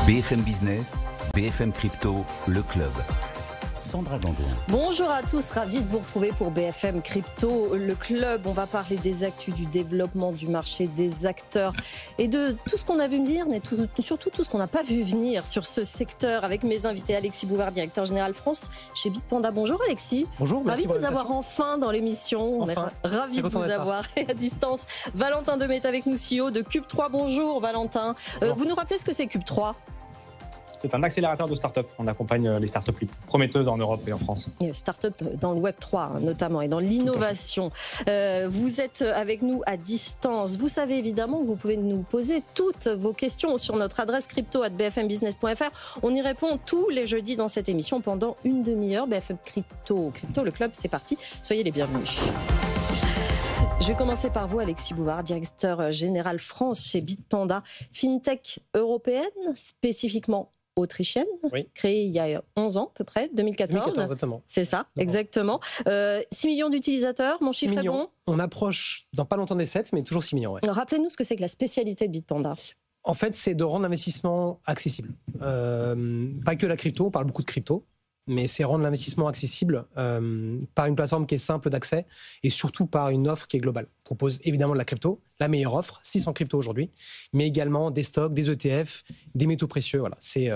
BFM Business, BFM Crypto, le club. Sandra Gandoin. Bonjour à tous, ravi de vous retrouver pour BFM Crypto, le club. On va parler des actus, du développement du marché, des acteurs et de tout ce qu'on a vu venir, mais surtout tout ce qu'on n'a pas vu venir sur ce secteur avec mes invités. Alexis Bouvard, directeur général France chez Bitpanda. Bonjour Alexis. Bonjour, merci. Ravi de vous avoir enfin dans l'émission. On est ravi de vous avoir à distance. Valentin Demet avec nous, CEO de Cube3. Bonjour Valentin. Bonjour. Vous nous rappelez ce que c'est Cube3 ? C'est un accélérateur de start-up. On accompagne les start-up les plus prometteuses en Europe et en France. Start-up dans le Web 3 notamment et dans l'innovation. Vous êtes avec nous à distance. Vous savez évidemment que vous pouvez nous poser toutes vos questions sur notre adresse crypto@bfmbusiness.fr. On y répond tous les jeudis dans cette émission pendant une demi-heure. BFM Crypto, le club, c'est parti. Soyez les bienvenus. Je vais commencer par vous, Alexis Bouvard, directeur général France chez Bitpanda, fintech européenne, spécifiquement autrichienne, oui. Créée il y a 11 ans à peu près, 2014. Exactement. C'est ça, exactement. 6 millions d'utilisateurs, mon chiffre est bon ? On approche dans pas longtemps des 7, mais toujours 6 millions. Ouais. Rappelez-nous ce que c'est que la spécialité de Bitpanda. En fait, c'est de rendre l'investissement accessible. Pas que la crypto, on parle beaucoup de crypto, mais c'est rendre l'investissement accessible par une plateforme qui est simple d'accès et surtout par une offre qui est globale. On propose évidemment de la crypto, la meilleure offre, 600 cryptos aujourd'hui, mais également des stocks, des ETF, des métaux précieux. Voilà, c'est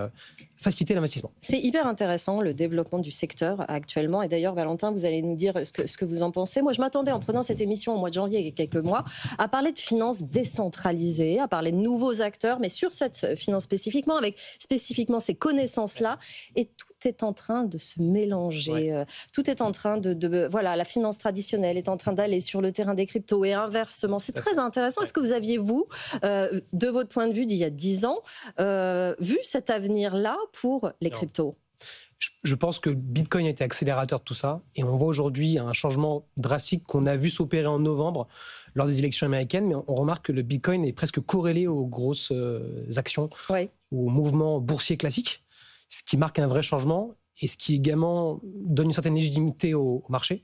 faciliter l'investissement. C'est hyper intéressant le développement du secteur actuellement. Et d'ailleurs, Valentin, vous allez nous dire ce que vous en pensez. Moi, je m'attendais en prenant cette émission au mois de janvier, il y a quelques mois, à parler de finances décentralisées, à parler de nouveaux acteurs, mais sur cette finance spécifiquement, avec spécifiquement ces connaissances-là. Et tout est en train de se mélanger. Ouais. Tout est en train voilà, la finance traditionnelle est en train d'aller sur le terrain des cryptos et inversement. C'est très intéressant. Est-ce que vous aviez, vous, de votre point de vue d'il y a 10 ans, vu cet avenir-là pour les cryptos ? Je pense que Bitcoin a été accélérateur de tout ça et on voit aujourd'hui un changement drastique qu'on a vu s'opérer en novembre lors des élections américaines, mais on remarque que le Bitcoin est presque corrélé aux grosses actions, aux mouvements boursiers classiques, ce qui marque un vrai changement et ce qui également donne une certaine légitimité au marché.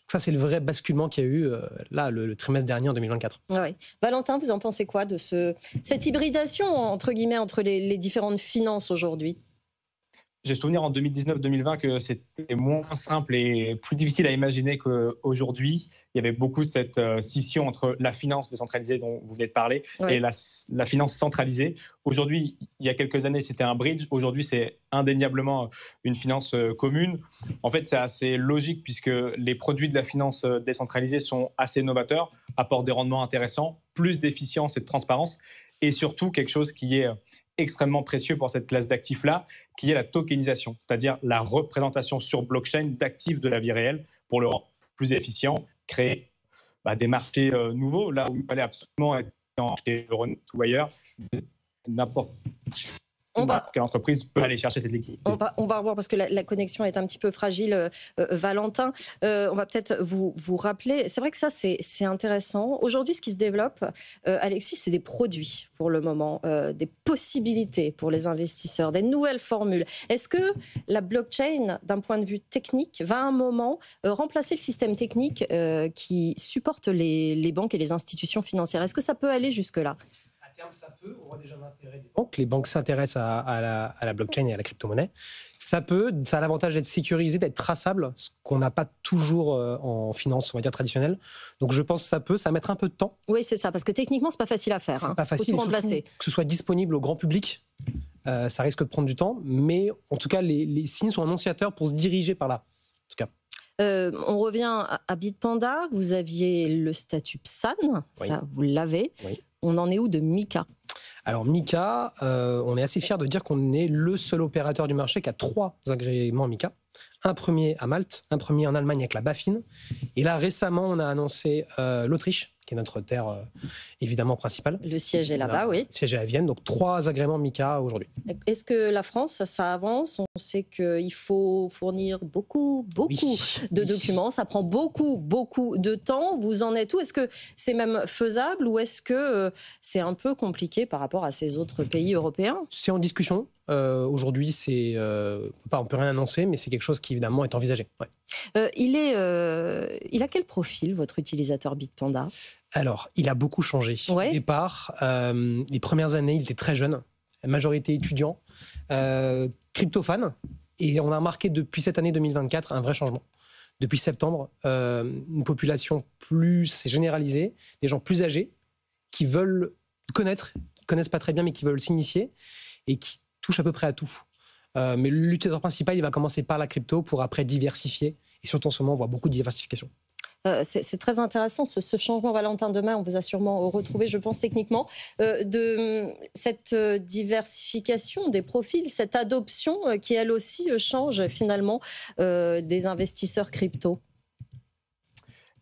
Ça, c'est le vrai basculement qu'il y a eu là, le trimestre dernier en 2024. Oui. Valentin, vous en pensez quoi de cette hybridation entre guillemets entre les différentes finances aujourd'hui ? J'ai souvenir en 2019-2020 que c'était moins simple et plus difficile à imaginer qu'aujourd'hui. Il y avait beaucoup cette scission entre la finance décentralisée dont vous venez de parler et la finance centralisée. Aujourd'hui, il y a quelques années, c'était un bridge. Aujourd'hui, c'est indéniablement une finance commune. En fait, c'est assez logique puisque les produits de la finance décentralisée sont assez novateurs, apportent des rendements intéressants, plus d'efficience et de transparence et surtout quelque chose qui est extrêmement précieux pour cette classe d'actifs-là, qui est la tokenisation, c'est-à-dire la représentation sur blockchain d'actifs de la vie réelle pour le rendre plus efficient, créer des marchés nouveaux, là où il fallait absolument être chez Euronext ou ailleurs, n'importe quelle entreprise peut aller chercher cette liquidité. On va revoir parce que la connexion est un petit peu fragile, Valentin. On va peut-être vous rappeler. C'est vrai que ça, c'est intéressant. Aujourd'hui, ce qui se développe, Alexis, c'est des produits pour le moment, des possibilités pour les investisseurs, des nouvelles formules. Est-ce que la blockchain, d'un point de vue technique, va à un moment remplacer le système technique qui supporte les banques et les institutions financières ? Est-ce que ça peut aller jusque-là ? Ça peut, on voit déjà l'intérêt des banques. Les banques s'intéressent à la blockchain et à la crypto-monnaie. Ça a l'avantage d'être sécurisé, d'être traçable, ce qu'on n'a pas toujours en finance, on va dire, traditionnelle. Donc je pense que ça va mettre un peu de temps. Oui, c'est ça, parce que techniquement, c'est pas facile à faire. C'est pas facile, faut tout remplacer. Que ce soit disponible au grand public, ça risque de prendre du temps, mais en tout cas, les signes sont annonciateurs pour se diriger par là. En tout cas. On revient à Bitpanda. Vous aviez le statut PSAN, ça vous l'avez. Oui. On en est où de Mika ? Alors Mika, on est assez fiers de dire qu'on est le seul opérateur du marché qui a 3 agréments Mika. Un premier à Malte, un premier en Allemagne avec la BaFin. Et là, récemment, on a annoncé l'Autriche, qui est notre terre évidemment principale. Le siège est là-bas, oui. Le siège est à Vienne, donc 3 agréments Mika aujourd'hui. Est-ce que la France, ça avance ? On sait qu'il faut fournir beaucoup de documents. Ça prend beaucoup de temps. Vous en êtes où ? Est-ce que c'est même faisable ou est-ce que c'est un peu compliqué par rapport à ces autres pays européens ? C'est en discussion. Aujourd'hui, on peut rien annoncer, mais c'est quelque chose qui évidemment est envisagé. Ouais. Il a quel profil, votre utilisateur Bitpanda ? Alors, il a beaucoup changé. Ouais. Au départ, les premières années, il était très jeune. majorité étudiants, crypto-fans. Et on a remarqué depuis cette année 2024 un vrai changement. Depuis septembre, une population plus généralisée, des gens plus âgés qui veulent connaître, qui ne connaissent pas très bien mais qui veulent s'initier et qui touchent à peu près à tout. Mais l'utilisateur principal, il va commencer par la crypto pour après diversifier. Et surtout en ce moment, on voit beaucoup de diversification. C'est très intéressant ce changement, Valentin. Demain, on vous a sûrement retrouvé, je pense, techniquement, de cette diversification des profils, cette adoption qui, elle aussi, change finalement des investisseurs crypto.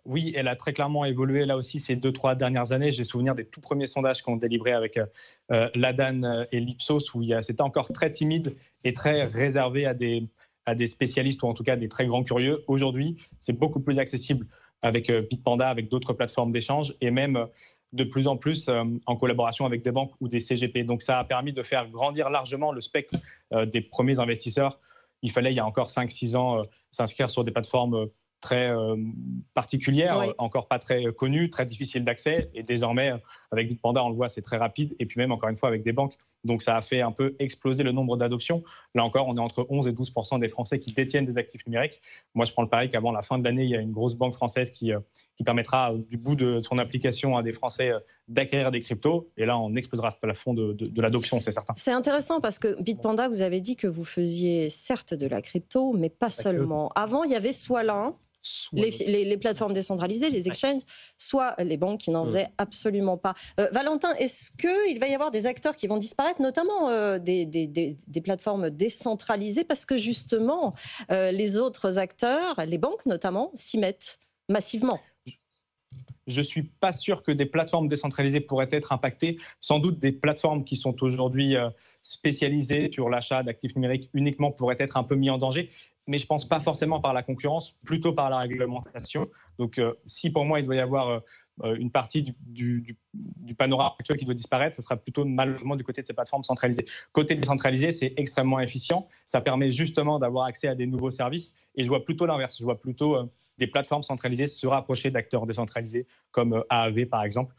Oui, elle a très clairement évolué là aussi ces 2-3 dernières années. J'ai souvenir des tout premiers sondages qu'on délivrait avec l'ADAN et l'Ipsos, où c'était encore très timide et très réservé à des spécialistes ou en tout cas des très grands curieux. Aujourd'hui, c'est beaucoup plus accessible avec Bitpanda, avec d'autres plateformes d'échange et même de plus en plus en collaboration avec des banques ou des CGP. Donc ça a permis de faire grandir largement le spectre des premiers investisseurs. Il fallait, il y a encore 5-6 ans, s'inscrire sur des plateformes très particulière, oui. Encore pas très connue, très difficile d'accès. Et désormais, avec Bitpanda, on le voit, c'est très rapide. Et puis même, encore une fois, avec des banques. Donc ça a fait un peu exploser le nombre d'adoptions. Là encore, on est entre 11 et 12% des Français qui détiennent des actifs numériques. Moi, je prends le pari qu'avant la fin de l'année, il y a une grosse banque française qui permettra, du bout de son application à des Français d'acquérir des cryptos. Et là, on explosera ce plafond de l'adoption, c'est certain. C'est intéressant parce que Bitpanda, vous avez dit que vous faisiez certes de la crypto, mais pas seulement. Avant, il y avait soit l'un, les plateformes décentralisées, les exchanges, soit les banques qui n'en faisaient absolument pas. Valentin, est-ce qu'il va y avoir des acteurs qui vont disparaître, notamment des plateformes décentralisées, parce que justement, les autres acteurs, les banques notamment, s'y mettent massivement? Je ne suis pas sûr que des plateformes décentralisées pourraient être impactées. Sans doute des plateformes qui sont aujourd'hui spécialisées sur l'achat d'actifs numériques uniquement pourraient être un peu mis en danger. Mais je ne pense pas forcément par la concurrence, plutôt par la réglementation. Donc, si pour moi, il doit y avoir une partie du panorama actuel qui doit disparaître, ce sera plutôt malheureusement du côté de ces plateformes centralisées. Côté décentralisé, c'est extrêmement efficient. Ça permet justement d'avoir accès à des nouveaux services. Et je vois plutôt l'inverse. Je vois plutôt des plateformes centralisées se rapprocher d'acteurs décentralisés comme AAV, par exemple,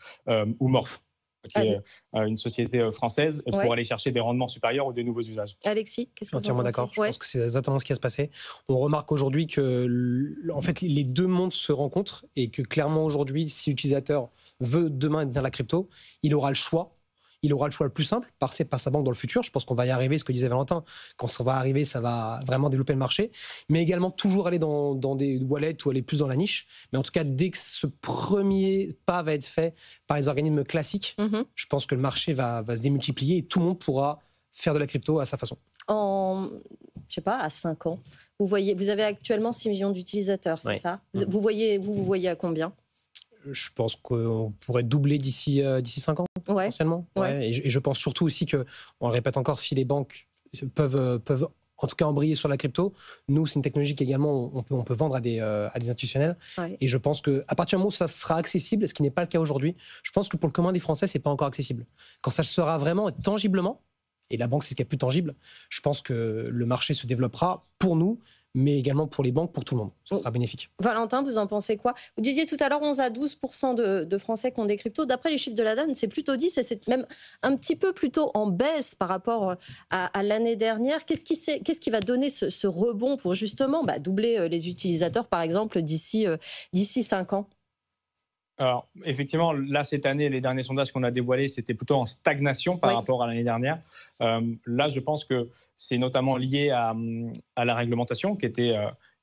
ou Morph, qui est une société française, pour aller chercher des rendements supérieurs ou des nouveaux usages. Alexis, qu'est-ce que vous en pensez? Entièrement d'accord. Je pense que c'est exactement ce qui va se passer. On remarque aujourd'hui que en fait, les deux mondes se rencontrent et que clairement aujourd'hui, si l'utilisateur veut demain être dans la crypto, il aura le choix. Il aura le choix le plus simple, passer par sa banque dans le futur. Je pense qu'on va y arriver, ce que disait Valentin. Quand ça va arriver, ça va vraiment développer le marché. Mais également toujours aller dans des wallets ou aller plus dans la niche. Mais en tout cas, dès que ce premier pas va être fait par les organismes classiques, je pense que le marché va se démultiplier et tout le monde pourra faire de la crypto à sa façon. Je sais pas, à 5 ans, vous avez actuellement 6 millions d'utilisateurs, c'est ça? Vous voyez à combien? Je pense qu'on pourrait doubler d'ici 5 ans, potentiellement. Ouais. Et je pense surtout aussi que, on le répète encore, si les banques peuvent en tout cas embrayer sur la crypto, nous, c'est une technologie qu'également on peut vendre à des institutionnels. Ouais. Et je pense qu'à partir du moment où ça sera accessible, ce qui n'est pas le cas aujourd'hui, je pense que pour le commun des Français, ce n'est pas encore accessible. Quand ça sera vraiment tangiblement, et la banque, c'est ce qui est plus tangible, je pense que le marché se développera pour nous, mais également pour les banques, pour tout le monde. Ça sera bénéfique. Valentin, vous en pensez quoi? Vous disiez tout à l'heure 11 à 12% de Français qui ont des cryptos. D'après les chiffres de l'ADAN, c'est plutôt 10 et c'est même un petit peu plutôt en baisse par rapport à l'année dernière. Qu'est-ce qui va donner ce rebond pour justement doubler les utilisateurs, par exemple, d'ici 5 ans? Alors, effectivement, là, cette année, les derniers sondages qu'on a dévoilés, c'était plutôt en stagnation par rapport à l'année dernière. Là, je pense que c'est notamment lié à la réglementation qui était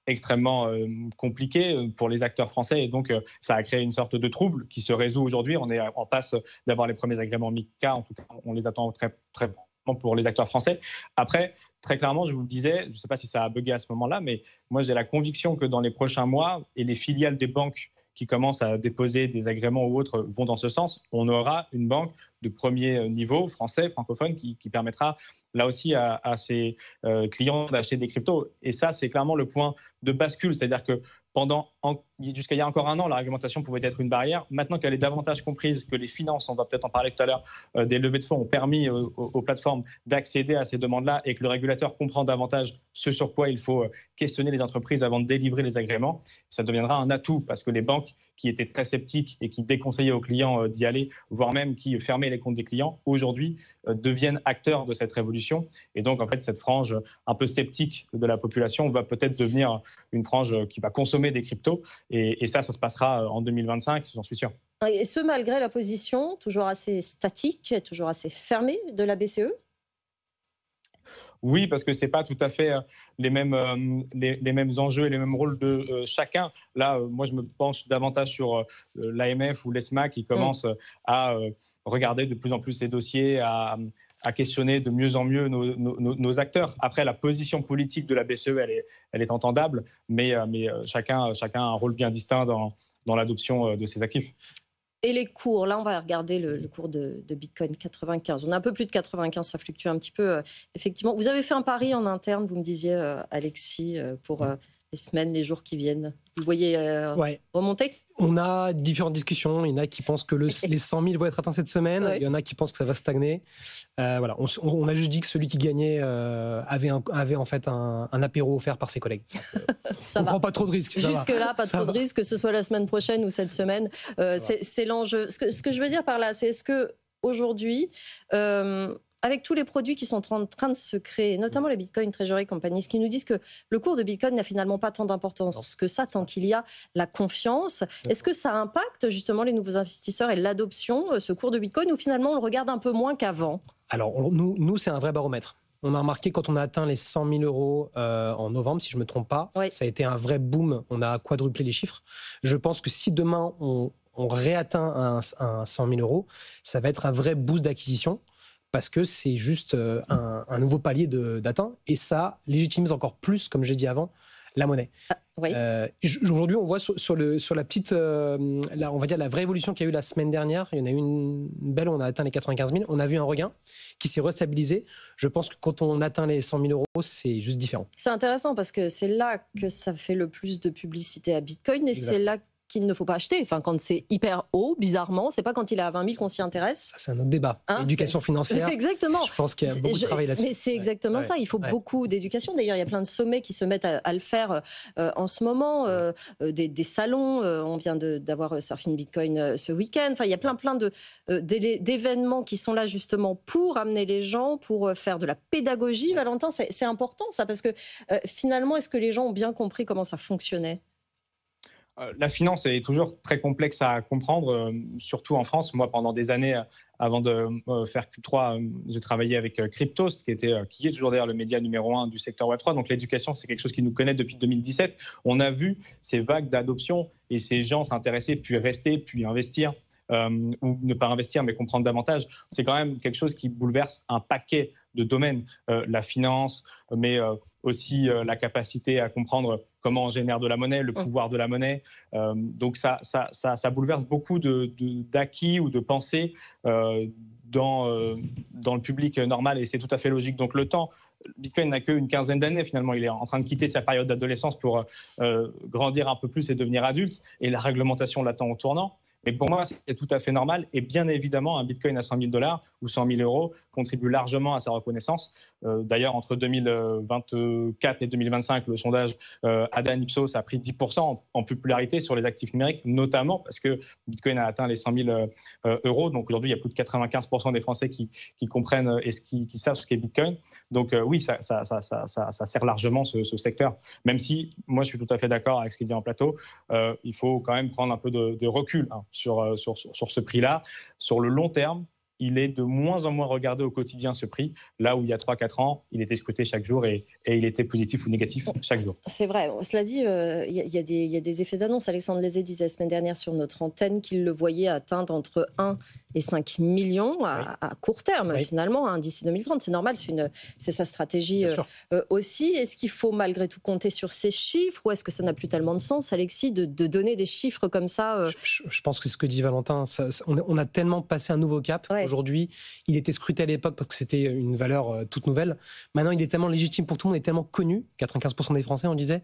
extrêmement compliquée pour les acteurs français. Et donc, ça a créé une sorte de trouble qui se résout aujourd'hui. On est en passe d'avoir les premiers agréments MiCA. En tout cas, on les attend très, très pour les acteurs français. Après, très clairement, je vous le disais, je ne sais pas si ça a bugué à ce moment-là, mais moi, j'ai la conviction que dans les prochains mois, et les filiales des banques qui commencent à déposer des agréments ou autres vont dans ce sens, on aura une banque de premier niveau, français, francophone, qui permettra là aussi à ses clients d'acheter des cryptos. Et ça, c'est clairement le point de bascule. C'est-à-dire que pendant jusqu'à il y a encore un an, la réglementation pouvait être une barrière. Maintenant qu'elle est davantage comprise, que les finances, on va peut-être en parler tout à l'heure, des levées de fonds ont permis aux plateformes d'accéder à ces demandes-là et que le régulateur comprend davantage ce sur quoi il faut questionner les entreprises avant de délivrer les agréments, ça deviendra un atout parce que les banques qui étaient très sceptiques et qui déconseillaient aux clients d'y aller, voire même qui fermaient les comptes des clients, aujourd'hui deviennent acteurs de cette révolution. Et donc, en fait, cette frange un peu sceptique de la population va peut-être devenir une frange qui va consommer des cryptos. Et ça se passera en 2025, j'en suis sûr. Et ce, malgré la position toujours assez statique, toujours assez fermée de la BCE? Oui, parce que ce n'est pas tout à fait les mêmes enjeux et les mêmes rôles de chacun. Là, moi, je me penche davantage sur l'AMF ou l'ESMA qui commencent à regarder de plus en plus ces dossiers, à questionner de mieux en mieux nos acteurs. Après, la position politique de la BCE, elle est entendable, mais chacun a un rôle bien distinct dans l'adoption de ces actifs. Et les cours, là on va regarder le cours de Bitcoin 95. On a un peu plus de 95, ça fluctue un petit peu. Effectivement, vous avez fait un pari en interne, vous me disiez, Alexis, pour les semaines, les jours qui viennent. Vous voyez remonter? On a différentes discussions. Il y en a qui pensent que les 100 000 vont être atteints cette semaine. Il y en a qui pensent que ça va stagner. Voilà. On a juste dit que celui qui gagnait avait en fait un apéro offert par ses collègues. On ne prend pas trop de risques. Jusque-là, pas trop de risques, que ce soit la semaine prochaine ou cette semaine. C'est l'enjeu. Ce que je veux dire par là, c'est est-ce qu'aujourd'hui, avec tous les produits qui sont en train de se créer, notamment les Bitcoin Treasury Companies, qui nous disent que le cours de Bitcoin n'a finalement pas tant d'importance que ça, tant qu'il y a la confiance. Est-ce que ça impacte justement les nouveaux investisseurs et l'adoption, ce cours de Bitcoin, ou finalement on le regarde un peu moins qu'avant? Alors, nous c'est un vrai baromètre. On a remarqué quand on a atteint les 100 000 euros en novembre, si je ne me trompe pas, ça a été un vrai boom. On a quadruplé les chiffres. Je pense que si demain on réatteint un 100 000 euros, ça va être un vrai boost d'acquisition, parce que c'est juste un nouveau palier d'atteint, et ça légitimise encore plus, comme j'ai dit avant, la monnaie. Aujourd'hui, on voit sur la petite, on va dire la vraie évolution qu'il y a eu la semaine dernière. Il y en a eu une belle, on a atteint les 95 000. On a vu un regain qui s'est restabilisé. Je pense que quand on atteint les 100 000 euros, c'est juste différent. C'est intéressant parce que c'est là que ça fait le plus de publicité à Bitcoin, et c'est là qu'il ne faut pas acheter. Enfin, quand c'est hyper haut, bizarrement, c'est pas quand il est à 20 000 qu'on s'y intéresse. Ça, c'est un autre débat. C'est l'éducation financière. Exactement. Je pense qu'il y a beaucoup de travail là-dessus. Mais c'est exactement ça. Il faut beaucoup d'éducation. D'ailleurs, il y a plein de sommets qui se mettent à le faire en ce moment. Des salons. On vient d'avoir Surfing Bitcoin ce week-end. Enfin, il y a plein d'événements qui sont là justement pour amener les gens, pour faire de la pédagogie. Valentin, c'est important ça, parce que finalement, est-ce que les gens ont bien compris comment ça fonctionnait? La finance est toujours très complexe à comprendre, surtout en France. Moi, pendant des années, avant de faire Q3, j'ai travaillé avec Cryptost, qui est toujours d'ailleurs le média numéro 1 du secteur Web3. Donc l'éducation, c'est quelque chose qui nous connaît depuis 2017. On a vu ces vagues d'adoption et ces gens s'intéresser, puis rester, puis investir. Ou ne pas investir, mais comprendre davantage. C'est quand même quelque chose qui bouleverse un paquet de domaines. La finance, mais aussi la capacité à comprendre comment on génère de la monnaie, le pouvoir de la monnaie. Donc ça bouleverse beaucoup d'acquis ou de pensées dans le public normal, et c'est tout à fait logique. Donc le temps, Bitcoin n'a qu'une quinzaine d'années finalement, il est en train de quitter sa période d'adolescence pour grandir un peu plus et devenir adulte, et la réglementation l'attend au tournant. Mais pour moi, c'est tout à fait normal. Et bien évidemment, un Bitcoin à 100 000 $ ou 100 000 euros contribue largement à sa reconnaissance. D'ailleurs, entre 2024 et 2025, le sondage Ada Ipsos a pris 10% en popularité sur les actifs numériques, notamment parce que Bitcoin a atteint les 100 000 euros. Donc aujourd'hui, il y a plus de 95% des Français qui comprennent et qui savent ce qu'est Bitcoin. Donc oui, ça sert largement ce secteur. Même si, moi, je suis tout à fait d'accord avec ce qu'il dit en plateau, il faut quand même prendre un peu de recul sur ce prix-là. Sur le long terme, il est de moins en moins regardé au quotidien, ce prix, là où il y a 3-4 ans, il était scruté chaque jour et il était positif ou négatif chaque jour. C'est vrai. Cela dit, il y a des effets d'annonce. Alexandre Lézé disait la semaine dernière sur notre antenne qu'il le voyait atteindre entre 1 5 millions à court terme, finalement, hein, d'ici 2030. C'est normal, c'est sa stratégie aussi. Est-ce qu'il faut malgré tout compter sur ces chiffres ou est-ce que ça n'a plus tellement de sens, Alexis, de donner des chiffres comme ça Je pense que c'est ce que dit Valentin. On a tellement passé un nouveau cap. Aujourd'hui, il était scruté à l'époque parce que c'était une valeur toute nouvelle. Maintenant, il est tellement légitime pour tout le monde, il est tellement connu, 95% des Français, on disait,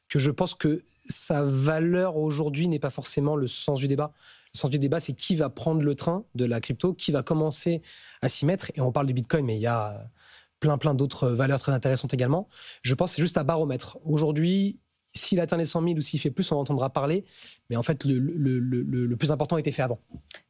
que je pense que sa valeur aujourd'hui n'est pas forcément le sens du débat. Le sens du débat, c'est qui va prendre le train de la crypto, qui va commencer à s'y mettre. Et on parle du Bitcoin, mais il y a plein d'autres valeurs très intéressantes également. Je pense que c'est juste à baromètre. Aujourd'hui, s'il atteint les 100 000 ou s'il fait plus, on entendra parler. Mais en fait, le plus important a été fait avant.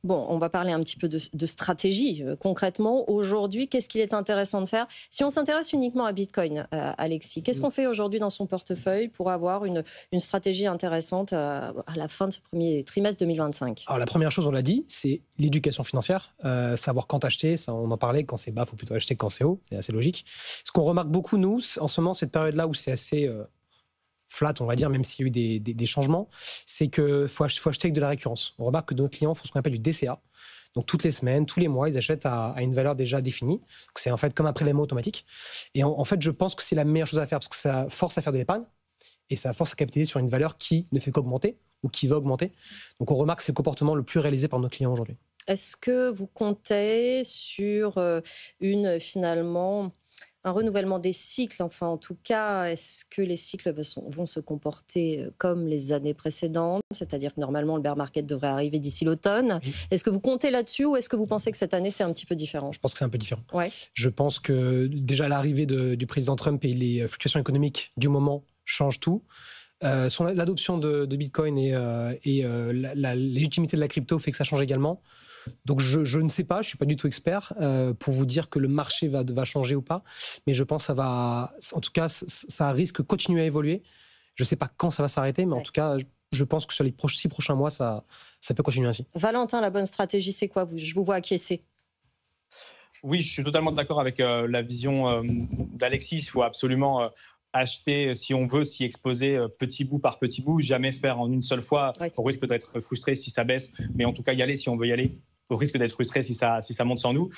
Bon, on va parler un petit peu de stratégie. Concrètement, aujourd'hui, qu'est-ce qu'il est intéressant de faire? Si on s'intéresse uniquement à Bitcoin, Alexis, qu'est-ce qu'on fait aujourd'hui dans son portefeuille pour avoir une stratégie intéressante à la fin de ce premier trimestre 2025? Alors, la première chose, on l'a dit, c'est l'éducation financière. Savoir quand acheter, ça, on en parlait, quand c'est bas, il faut plutôt acheter quand c'est haut. C'est assez logique. Ce qu'on remarque beaucoup, nous, en ce moment, cette période-là où c'est assez... flat, on va dire, même s'il y a eu des changements, c'est qu'il faut acheter avec de la récurrence. On remarque que nos clients font ce qu'on appelle du DCA. Donc, toutes les semaines, tous les mois, ils achètent à une valeur déjà définie. Donc, c'est en fait comme un prélèvement automatique. Et en fait, je pense que c'est la meilleure chose à faire parce que ça force à faire de l'épargne et ça force à capitaliser sur une valeur qui ne fait qu'augmenter ou qui va augmenter. Donc, on remarque que c'est le comportement le plus réalisé par nos clients aujourd'hui. Est-ce que vous comptez sur finalement... un renouvellement des cycles, enfin en tout cas, est-ce que les cycles vont se comporter comme les années précédentes? C'est-à-dire que normalement le bear market devrait arriver d'ici l'automne. Oui. Est-ce que vous comptez là-dessus ou est-ce que vous pensez que cette année c'est un petit peu différent? Je pense que c'est un peu différent. Ouais. Je pense que déjà l'arrivée du président Trump et les fluctuations économiques du moment changent tout. L'adoption de Bitcoin et la légitimité de la crypto fait que ça change également. Donc je ne sais pas, je ne suis pas du tout expert pour vous dire que le marché va changer ou pas, mais je pense que ça va, en tout cas, ça risque de continuer à évoluer. Je ne sais pas quand ça va s'arrêter, mais en tout cas, je pense que sur les 6 prochains mois, ça peut continuer ainsi. Valentin, la bonne stratégie, c'est quoi? Je vous vois acquiescer. Oui, je suis totalement d'accord avec la vision d'Alexis. Il faut absolument... acheter, si on veut s'y exposer petit bout par petit bout, jamais faire en une seule fois, au risque d'être frustré si ça baisse, mais en tout cas y aller si on veut y aller, au risque d'être frustré si ça monte sans nous.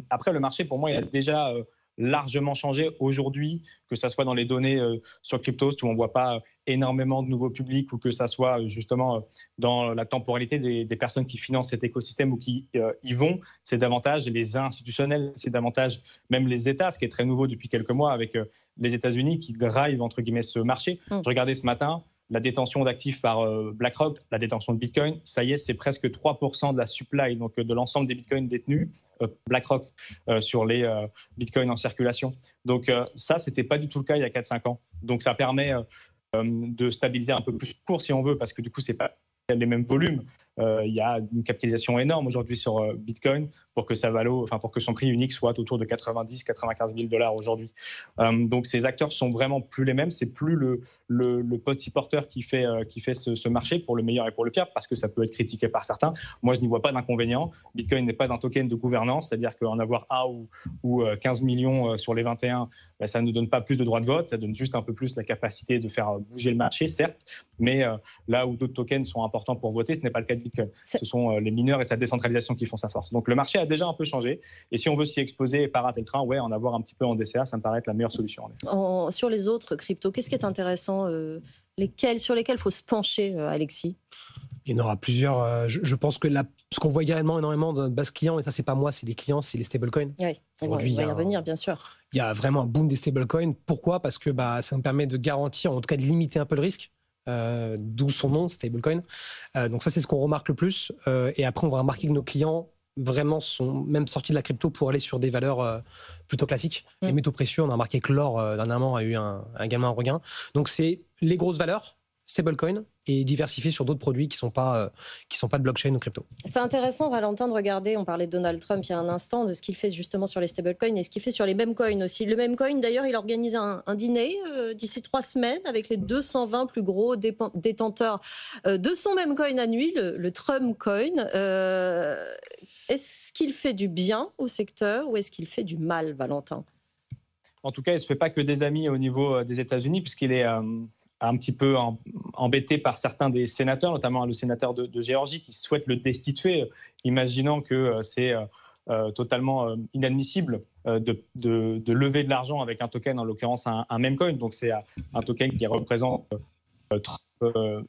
Après, le marché, pour moi, il a déjà largement changé aujourd'hui, que ça soit dans les données sur Cryptost où on ne voit pas énormément de nouveaux publics ou que ça soit justement dans la temporalité des personnes qui financent cet écosystème ou qui y vont, c'est davantage les institutionnels, c'est davantage même les États, ce qui est très nouveau depuis quelques mois avec les États-Unis qui drivent entre guillemets ce marché. Je regardais ce matin la détention d'actifs par BlackRock, la détention de Bitcoin, ça y est, c'est presque 3% de la supply, donc de l'ensemble des Bitcoins détenus, BlackRock sur les Bitcoins en circulation. Donc ça, c'était pas du tout le cas il y a 4-5 ans. Donc ça permet de stabiliser un peu plus le cours si on veut, parce que du coup, c'est pas les mêmes volumes. Il y a une capitalisation énorme aujourd'hui sur Bitcoin pour que pour que son prix unique soit autour de 90-95 000 $ aujourd'hui. Donc ces acteurs sont vraiment plus les mêmes. C'est plus le petit porteur qui fait ce marché pour le meilleur et pour le pire, parce que ça peut être critiqué par certains. Moi, je n'y vois pas d'inconvénient. Bitcoin n'est pas un token de gouvernance, c'est-à-dire qu'en avoir 1 ou 15 millions sur les 21, ça ne donne pas plus de droits de vote, ça donne juste un peu plus la capacité de faire bouger le marché, certes, mais là où d'autres tokens sont importants pour voter, ce n'est pas le cas de Bitcoin. Ce sont les mineurs et sa décentralisation qui font sa force. Donc le marché a déjà un peu changé. Et si on veut s'y exposer et pas rater le train, en avoir un petit peu en DCA, ça me paraît être la meilleure solution. Sur les autres cryptos, qu'est-ce qui est intéressant sur lesquels il faut se pencher, Alexis? Il y en aura plusieurs. Je pense que ce qu'on voit énormément de base clients, et ça, c'est pas moi, c'est les clients, c'est les stablecoins. Oui, on va y revenir, bien sûr. Il y a vraiment un boom des stablecoins. Pourquoi? Parce que ça nous permet de garantir, en tout cas de limiter un peu le risque. D'où son nom, stablecoin. Donc ça, c'est ce qu'on remarque le plus. Et après, on va remarquer que nos clients vraiment sont même sortis de la crypto pour aller sur des valeurs plutôt classiques. Les métaux précieux, on a remarqué que l'or, dernièrement, a eu également un regain. Donc c'est les grosses valeurs, stablecoin, et diversifier sur d'autres produits qui sont pas de blockchain ou crypto. C'est intéressant, Valentin, de regarder, on parlait de Donald Trump il y a un instant, de ce qu'il fait justement sur les stablecoins et ce qu'il fait sur les memcoins aussi. Le memcoin, d'ailleurs, il organise un dîner d'ici 3 semaines avec les 220 plus gros détenteurs de son memcoin à lui, le Trumpcoin. Est-ce qu'il fait du bien au secteur ou est-ce qu'il fait du mal, Valentin? En tout cas, il ne se fait pas que des amis au niveau des États-Unis, puisqu'il est un petit peu embêté par certains des sénateurs, notamment le sénateur de Géorgie qui souhaite le destituer, imaginant que c'est totalement inadmissible de lever de l'argent avec un token, en l'occurrence un meme coin. Donc c'est un token qui représente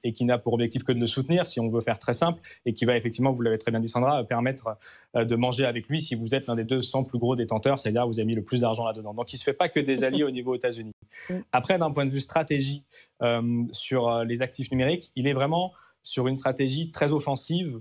et qui n'a pour objectif que de le soutenir, si on veut faire très simple, et qui va effectivement, vous l'avez très bien dit Sandra, permettre de manger avec lui si vous êtes l'un des 200 plus gros détenteurs, c'est-à-dire vous avez mis le plus d'argent là-dedans. Donc il ne se fait pas que des alliés au niveau États-Unis. Après, d'un point de vue stratégie sur les actifs numériques, il est vraiment sur une stratégie très offensive,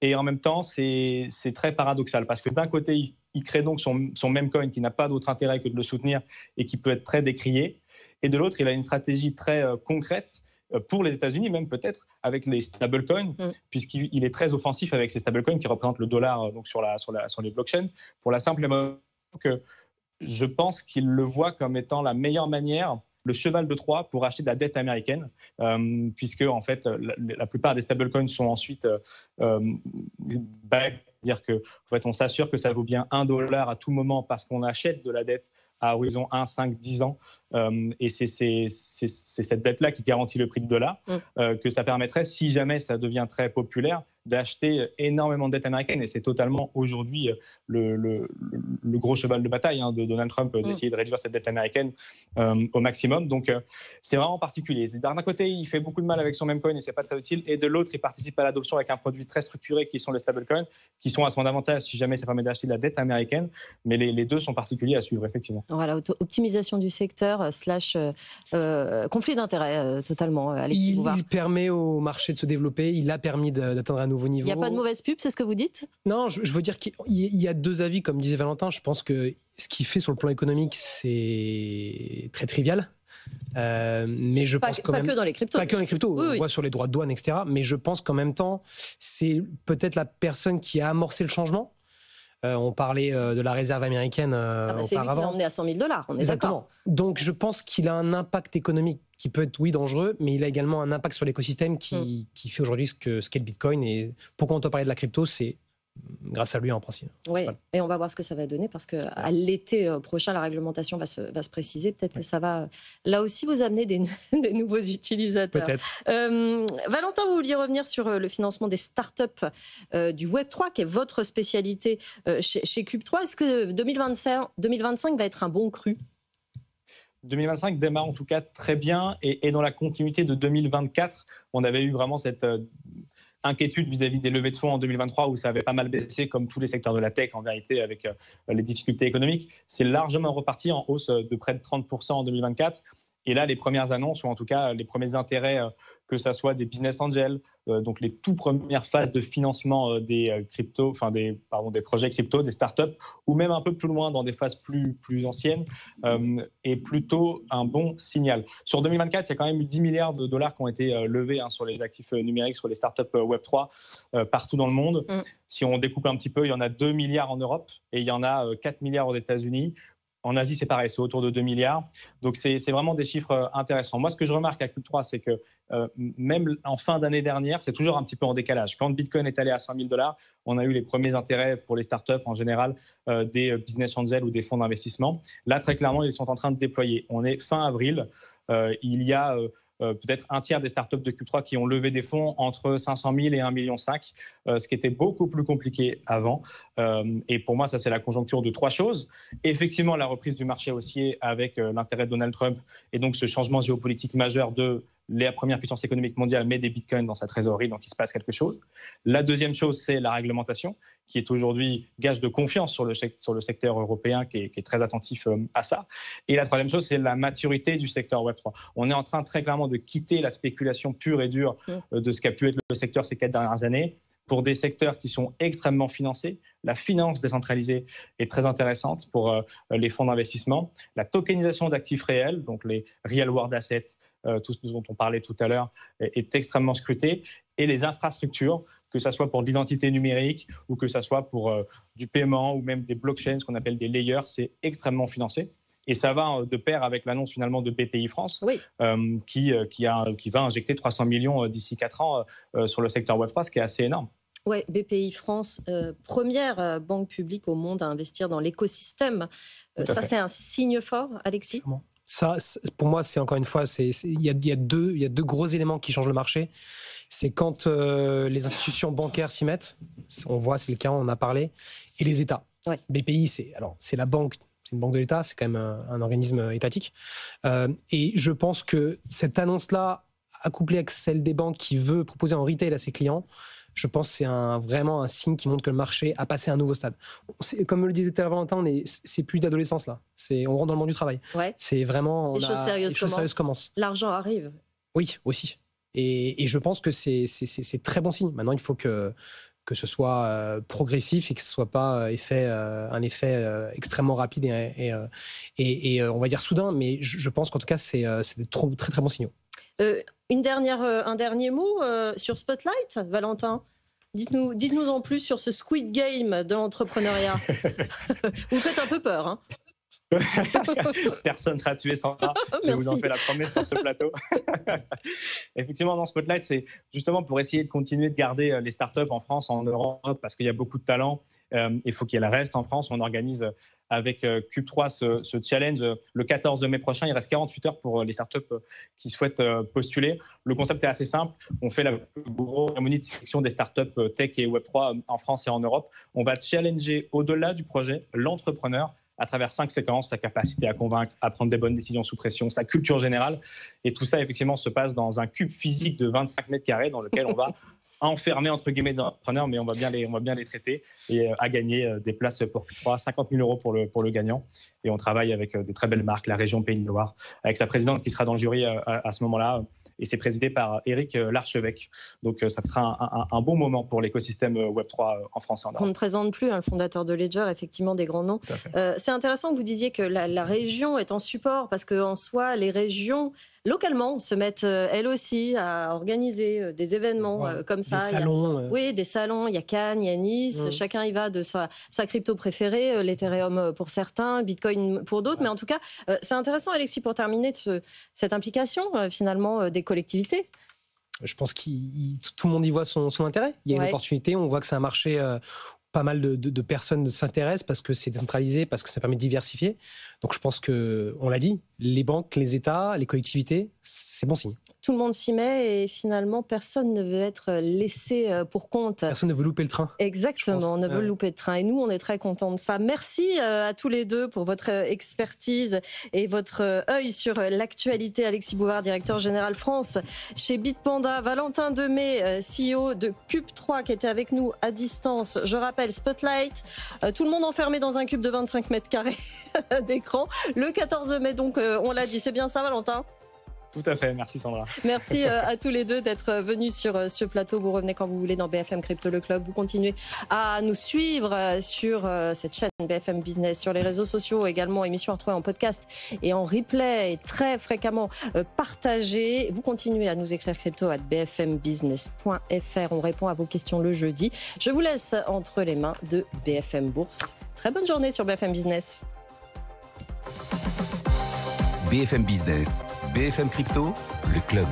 et en même temps, c'est très paradoxal, parce que d'un côté, il crée donc son meme coin qui n'a pas d'autre intérêt que de le soutenir et qui peut être très décrié, et de l'autre, il a une stratégie très concrète pour les États-Unis, même peut-être avec les stablecoins, puisqu'il est très offensif avec ces stablecoins qui représentent le dollar donc sur les blockchains, pour la simple raison que je pense qu'il le voit comme étant la meilleure manière, le cheval de Troie pour acheter de la dette américaine, puisque en fait la plupart des stablecoins sont ensuite c'est-à-dire que en fait, on s'assure que ça vaut bien $1 à tout moment parce qu'on achète de la dette à horizon 1, 5, 10 ans. Et c'est cette dette-là qui garantit le prix du dollar, que ça permettrait, si jamais ça devient très populaire, d'acheter énormément de dettes américaines. Et c'est totalement aujourd'hui le gros cheval de bataille de Donald Trump, d'essayer de réduire cette dette américaine au maximum. Donc c'est vraiment particulier. D'un côté, il fait beaucoup de mal avec son meme coin et c'est pas très utile. Et de l'autre, il participe à l'adoption avec un produit très structuré qui sont les stablecoins, qui sont à son avantage si jamais ça permet d'acheter de la dette américaine. Mais les deux sont particuliers à suivre, effectivement. Voilà, optimisation du secteur / conflit d'intérêts totalement, Alexis Bouvard. Il permet au marché de se développer, il a permis d'atteindre un nouveau niveau. Il n'y a pas de mauvaise pub, c'est ce que vous dites? Non, je veux dire qu'il y a deux avis, comme disait Valentin. Je pense que ce qu'il fait sur le plan économique, c'est très trivial. Mais je pense quand même, pas que dans les cryptos. Pas que dans les cryptos, on voit sur les droits de douane, etc. Mais je pense qu'en même temps, c'est peut-être la personne qui a amorcé le changement. On parlait de la réserve américaine auparavant. C'est lui qui l'a emmené à $100 000, on est d'accord. Donc je pense qu'il a un impact économique qui peut être, oui, dangereux, mais il a également un impact sur l'écosystème qui fait aujourd'hui ce qu'est le Bitcoin. Et pourquoi on doit parler de la crypto, c'est grâce à lui en principe. Oui, et on va voir ce que ça va donner, parce qu'à l'été prochain, la réglementation va se préciser. Peut-être que ça va, là aussi, vous amener des nouveaux utilisateurs. Peut-être. Valentin, vous vouliez revenir sur le financement des startups du Web3, qui est votre spécialité chez Cube3. Est-ce que 2025 va être un bon cru? 2025 démarre en tout cas très bien, et dans la continuité de 2024, on avait eu vraiment cette inquiétude vis-à-vis des levées de fonds en 2023 où ça avait pas mal baissé, comme tous les secteurs de la tech en vérité, avec les difficultés économiques. C'est largement reparti en hausse de près de 30% en 2024. Et là, les premières annonces, ou en tout cas les premiers intérêts, que ça soit des business angels, donc les toutes premières phases de financement des projets crypto, des startups, ou même un peu plus loin dans des phases plus anciennes, est plutôt un bon signal. Sur 2024, il y a quand même eu 10 milliards de dollars qui ont été levés sur les actifs numériques, sur les startups Web3 partout dans le monde. Si on découpe un petit peu, il y en a 2 milliards en Europe et il y en a 4 milliards aux États-Unis. En Asie, c'est pareil, c'est autour de 2 milliards. Donc, c'est vraiment des chiffres intéressants. Moi, ce que je remarque à Cube3, c'est que même en fin d'année dernière, c'est toujours un petit peu en décalage. Quand Bitcoin est allé à $100 000, on a eu les premiers intérêts pour les startups, en général, des business angels ou des fonds d'investissement. Là, très clairement, ils sont en train de déployer. On est fin avril. Il y a peut-être un tiers des startups de Q3 qui ont levé des fonds entre 500 000 et 1,5 million, ce qui était beaucoup plus compliqué avant. Et pour moi, ça, c'est la conjoncture de trois choses. Effectivement, la reprise du marché haussier avec l'intérêt de Donald Trump et donc ce changement géopolitique majeur de la première puissance économique mondiale met des bitcoins dans sa trésorerie, donc il se passe quelque chose. La deuxième chose, c'est la réglementation, qui est aujourd'hui gage de confiance sur le secteur européen, qui est très attentif à ça. Et la troisième chose, c'est la maturité du secteur Web3. On est en train très clairement de quitter la spéculation pure et dure de ce qu'a pu être le secteur ces 4 dernières années, pour des secteurs qui sont extrêmement financés. La finance décentralisée est très intéressante pour les fonds d'investissement. La tokenisation d'actifs réels, donc les real world assets, tout ce dont on parlait tout à l'heure, est extrêmement scrutée. Et les infrastructures, que ce soit pour l'identité numérique ou que ce soit pour du paiement ou même des blockchains, ce qu'on appelle des layers, c'est extrêmement financé. Et ça va de pair avec l'annonce finalement de BPI France, qui va injecter 300 millions d'ici 4 ans sur le secteur Web3, ce qui est assez énorme. Oui, BPI France, première banque publique au monde à investir dans l'écosystème. Ça, c'est un signe fort, Alexis ? Ça, pour moi, c'est encore une fois, il y a deux gros éléments qui changent le marché. C'est quand les institutions bancaires s'y mettent, on voit, c'est le cas, on en a parlé, et les États. Ouais. BPI, c'est la banque, c'est une banque de l'État, c'est quand même un organisme étatique. Et je pense que cette annonce-là, accouplée avec celle des banques qui veut proposer en retail à ses clients, je pense que c'est vraiment un signe qui montre que le marché a passé à un nouveau stade. Comme le disait Valentin, c'est plus d'adolescence là. On rentre dans le monde du travail. Ouais. C'est vraiment... Les choses sérieuses commencent. L'argent arrive. Oui, aussi. Et je pense que c'est très bon signe. Maintenant, il faut que ce soit progressif et que ce ne soit pas un effet extrêmement rapide et on va dire soudain. Mais je pense qu'en tout cas, c'est des très très bons signaux. Un dernier mot sur Spotlight, Valentin. Dites-nous en plus sur ce Squid Game de l'entrepreneuriat. Vous faites un peu peur, hein. Personne ne sera tué sans ça. Je vous en fais la promesse sur ce plateau. Effectivement, dans Spotlight, c'est justement pour essayer de continuer de garder les startups en France, en Europe, parce qu'il y a beaucoup de talent. Il faut qu'elles restent en France. On organise avec Cube3 ce challenge le 14 mai prochain. Il reste 48 heures pour les startups qui souhaitent postuler. Le concept est assez simple. On fait la plus grosse cérémonie de sélection des startups tech et Web3 en France et en Europe. On va challenger au-delà du projet l'entrepreneur à travers 5 séquences, sa capacité à convaincre, à prendre des bonnes décisions sous pression, sa culture générale. Et tout ça, effectivement, se passe dans un cube physique de 25 mètres carrés dans lequel on va enfermer, entre guillemets, des entrepreneurs, mais on va bien les traiter et à gagner des places pour Cube3, 50 000 euros pour le gagnant. Et on travaille avec des très belles marques, la région Pays de Loire, avec sa présidente qui sera dans le jury à ce moment-là. Et c'est présidé par Éric Larchevêque. Donc, ça sera un bon moment pour l'écosystème Web3 en France et en Europe. On ne présente plus le fondateur de Ledger, effectivement, des grands noms. C'est intéressant que vous disiez que la région est en support, parce qu'en soi, les régions, localement, se mettent elles aussi à organiser des événements comme ça. Des salons. Oui, des salons. Il y a Cannes, il y a Nice. Chacun y va de sa crypto préférée, l'Ethereum pour certains, Bitcoin pour d'autres. Mais en tout cas, c'est intéressant, Alexis, pour terminer, cette implication, finalement, des collectivités. Je pense que tout le monde y voit son intérêt. Il y a une opportunité, on voit que c'est un marché... pas mal de personnes s'intéressent parce que c'est décentralisé, parce que ça permet de diversifier. Donc je pense qu'on l'a dit, les banques, les États, les collectivités, c'est bon signe. Tout le monde s'y met et finalement personne ne veut être laissé pour compte. Personne ne veut louper le train. Exactement, on ne veut louper le train. Et nous, on est très contents de ça. Merci à tous les deux pour votre expertise et votre œil sur l'actualité. Alexis Bouvard, directeur général France chez Bitpanda. Valentin Demey, CEO de Cube3, qui était avec nous à distance. Je rappelle, Spotlight, tout le monde enfermé dans un cube de 25 mètres carrés d'écran. Le 14 mai, donc, on l'a dit. C'est bien ça, Valentin ? Tout à fait, merci Sandra. Merci à tous les deux d'être venus sur ce plateau. Vous revenez quand vous voulez dans BFM Crypto, le club. Vous continuez à nous suivre sur cette chaîne BFM Business, sur les réseaux sociaux également, émission à retrouver en podcast et en replay, et très fréquemment partagée. Vous continuez à nous écrire crypto@bfmbusiness.fr. On répond à vos questions le jeudi. Je vous laisse entre les mains de BFM Bourse. Très bonne journée sur BFM Business. BFM Business, BFM Crypto, le club.